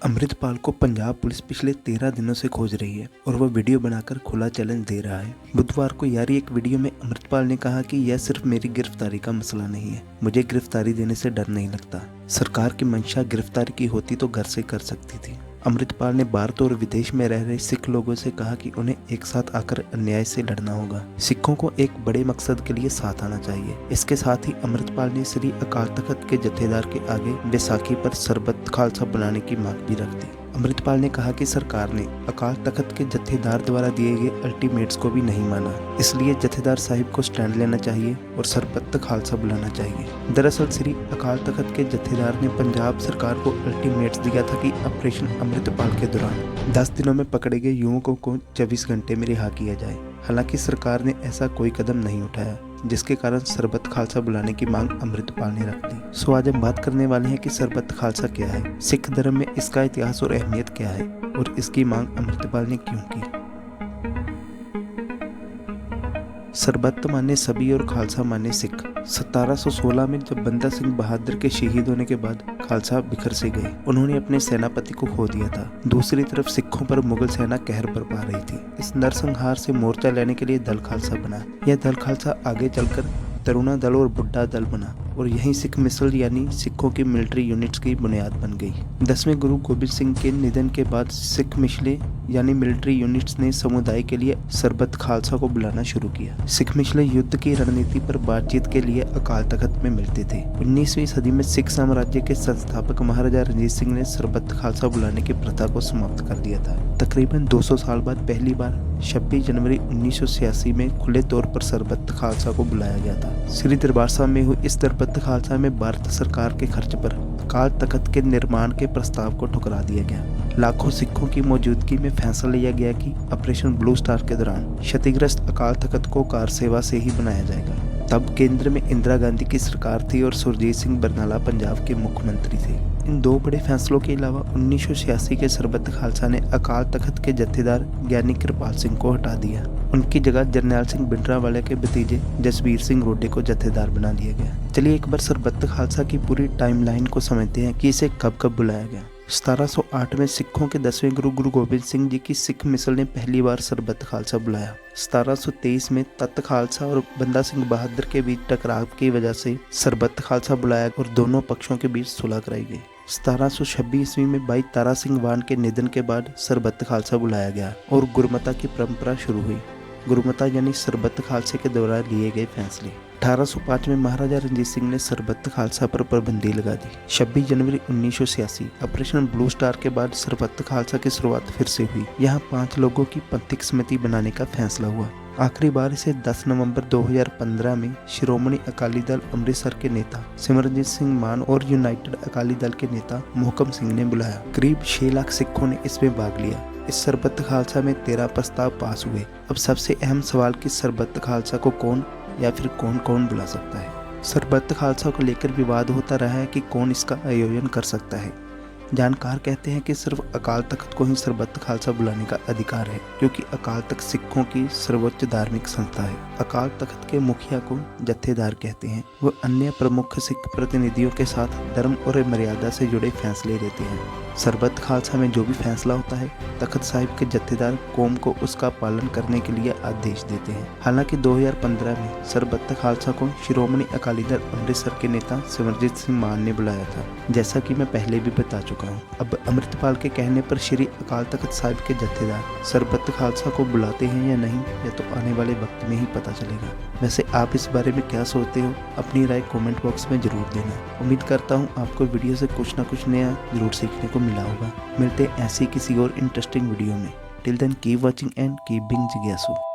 अमृतपाल को पंजाब पुलिस पिछले 13 दिनों से खोज रही है और वह वीडियो बनाकर खुला चैलेंज दे रहा है। बुधवार को जारी एक वीडियो में अमृतपाल ने कहा कि यह सिर्फ मेरी गिरफ्तारी का मसला नहीं है, मुझे गिरफ्तारी देने से डर नहीं लगता। सरकार की मंशा गिरफ्तारी की होती तो घर से कर सकती थी। अमृतपाल ने भारत और विदेश में रह रहे सिख लोगों से कहा कि उन्हें एक साथ आकर अन्याय से लड़ना होगा। सिखों को एक बड़े मकसद के लिए साथ आना चाहिए। इसके साथ ही अमृतपाल ने श्री अकाल तख्त के जत्थेदार के आगे बैसाखी पर सरबत खालसा बनाने की मांग भी रख दी। अमृतपाल ने कहा कि सरकार ने अकाल तख्त के जत्थेदार द्वारा दिए गए अल्टीमेट्स को भी नहीं माना, इसलिए जत्थेदार साहिब को स्टैंड लेना चाहिए और सरबत खालसा बुलाना चाहिए। दरअसल श्री अकाल तख्त के जत्थेदार ने पंजाब सरकार को अल्टीमेट्स दिया था कि ऑपरेशन अमृतपाल के दौरान 10 दिनों में पकड़े गए युवकों को 24 घंटे में रिहा किया जाए। हालांकि सरकार ने ऐसा कोई कदम नहीं उठाया, जिसके कारण सरबत खालसा बुलाने की मांग अमृतपाल ने रख दी। सो आज हम बात करने वाले हैं कि सरबत खालसा क्या है, सिख धर्म में इसका इतिहास और अहमियत क्या है और इसकी मांग अमृतपाल ने क्यों की। सरबत माने सभी और खालसा माने सिख। 1716 में जब बंदा सिंह बहादुर के शहीद होने के बाद खालसा बिखर से गए। उन्होंने अपने सेनापति को खो दिया था। दूसरी तरफ सिखों पर मुगल सेना कहर बरपा रही थी। इस नरसंहार से मोर्चा लेने के लिए दल खालसा बना। यह दल खालसा आगे चलकर तरुणा दल और बुड्ढा दल बना और यही सिख मिसल यानी सिखों की मिलिट्री यूनिट्स की बुनियाद बन गई। 10वें गुरु गोबिंद सिंह के निधन के बाद सिख मिसले यानी मिलिट्री यूनिट्स ने समुदाय के लिए सरबत खालसा को बुलाना शुरू किया। सिख मिसले युद्ध की रणनीति पर बातचीत के लिए अकाल तख्त में मिलते थे। 19वीं सदी में सिख साम्राज्य के संस्थापक महाराजा रणजीत सिंह ने सरबत खालसा बुलाने की प्रथा को समाप्त कर दिया था। तकरीबन 200 साल बाद पहली बार 26 जनवरी 1986 में खुले तौर पर सरबत खालसा को बुलाया गया था। श्री दरबार साहब में हुई इस सरबत खालसा में भारत सरकार के खर्च पर अकाल तख्त के निर्माण के प्रस्ताव को ठुकरा दिया गया। लाखों सिखों की मौजूदगी में फैसला लिया गया कि ऑपरेशन ब्लू स्टार के दौरान क्षतिग्रस्त अकाल तख्त को कार सेवा से ही बनाया जाएगा। तब केंद्र में इंदिरा गांधी की सरकार थी और सुरजीत सिंह बरनाला पंजाब के मुख्यमंत्री थे। इन दो बड़े फैसलों के अलावा 1986 के सरबत खालसा ने अकाल तख्त के जत्थेदार ज्ञानी कृपाल सिंह को हटा दिया। उनकी जगह जरनैल सिंह भिंडरांवाले के भतीजे जसवीर सिंह रोडे को जत्थेदार बना दिया गया। चलिए एक बार सरबत खालसा की पूरी टाइमलाइन को समझते हैं कि इसे कब कब बुलाया गया। 1708 में सिखों के 10वें गुरु गोबिंद सिंह जी की सिख मिसल ने पहली बार सरबत खालसा बुलाया। 1723 में तख्त खालसा और बंदा सिंह बहादुर के बीच टकराव की वजह से सरबत खालसा बुलाया और दोनों पक्षों के बीच सुलह कराई गई। 1726 ईस्वी में भाई तारा सिंह वान के निधन के बाद सरबत खालसा बुलाया गया और गुरमता की परंपरा शुरू हुई। गुरमता यानी सरबत खालसे के दौरान लिए गए फैसले। 1805 में महाराजा रणजीत सिंह ने सरबत खालसा पर पाबंदी लगा दी। 26 जनवरी 1986 ऑपरेशन ब्लू स्टार के बाद सरबत खालसा की शुरुआत फिर से हुई। यहाँ 5 लोगों की पंथिक समिति बनाने का फैसला हुआ। आखिरी बार इसे 10 नवंबर 2015 में शिरोमणि अकाली दल अमृतसर के नेता सिमरनजीत सिंह मान और यूनाइटेड अकाली दल के नेता मोहकम सिंह ने बुलाया। करीब 6 लाख सिखों ने इसमें भाग लिया। इस सरबत खालसा में 13 प्रस्ताव पास हुए। अब सबसे अहम सवाल कि सरबत खालसा को कौन या फिर कौन कौन बुला सकता है। सरबत खालसा को लेकर विवाद होता रहा है कि कौन इसका आयोजन कर सकता है। जानकार कहते हैं कि सिर्फ अकाल तख्त को ही सरबत खालसा बुलाने का अधिकार है, क्योंकि अकाल तख्त सिखों की सर्वोच्च धार्मिक संस्था है। अकाल तख्त के मुखिया को जत्थेदार कहते हैं। वो अन्य प्रमुख सिख प्रतिनिधियों के साथ धर्म और मर्यादा से जुड़े फैसले लेते हैं। सरबत खालसा में जो भी फैसला होता है, तख्त साहिब के जत्थेदार कौम को उसका पालन करने के लिए आदेश देते हैं। हालांकि 2015 में सरबत खालसा को शिरोमणि अकाली दल अमृतसर के नेता सिमरनजीत सिंह मान ने बुलाया था, जैसा कि मैं पहले भी बता चुका हूँ। अब अमृतपाल के कहने पर श्री अकाल तख्त साहिब के जत्थेदार सरबत खालसा को बुलाते हैं या नहीं, यह तो आने वाले वक्त में ही पता चलेगा। वैसे आप इस बारे में क्या सोचते हो, अपनी राय कमेंट बॉक्स में जरूर देना। उम्मीद करता हूँ आपको वीडियो से कुछ ना कुछ नया जरूर सीखने को मिला होगा। मिलते हैं ऐसी किसी और इंटरेस्टिंग वीडियो में। Till then keep watching and keep being जिज्ञासु।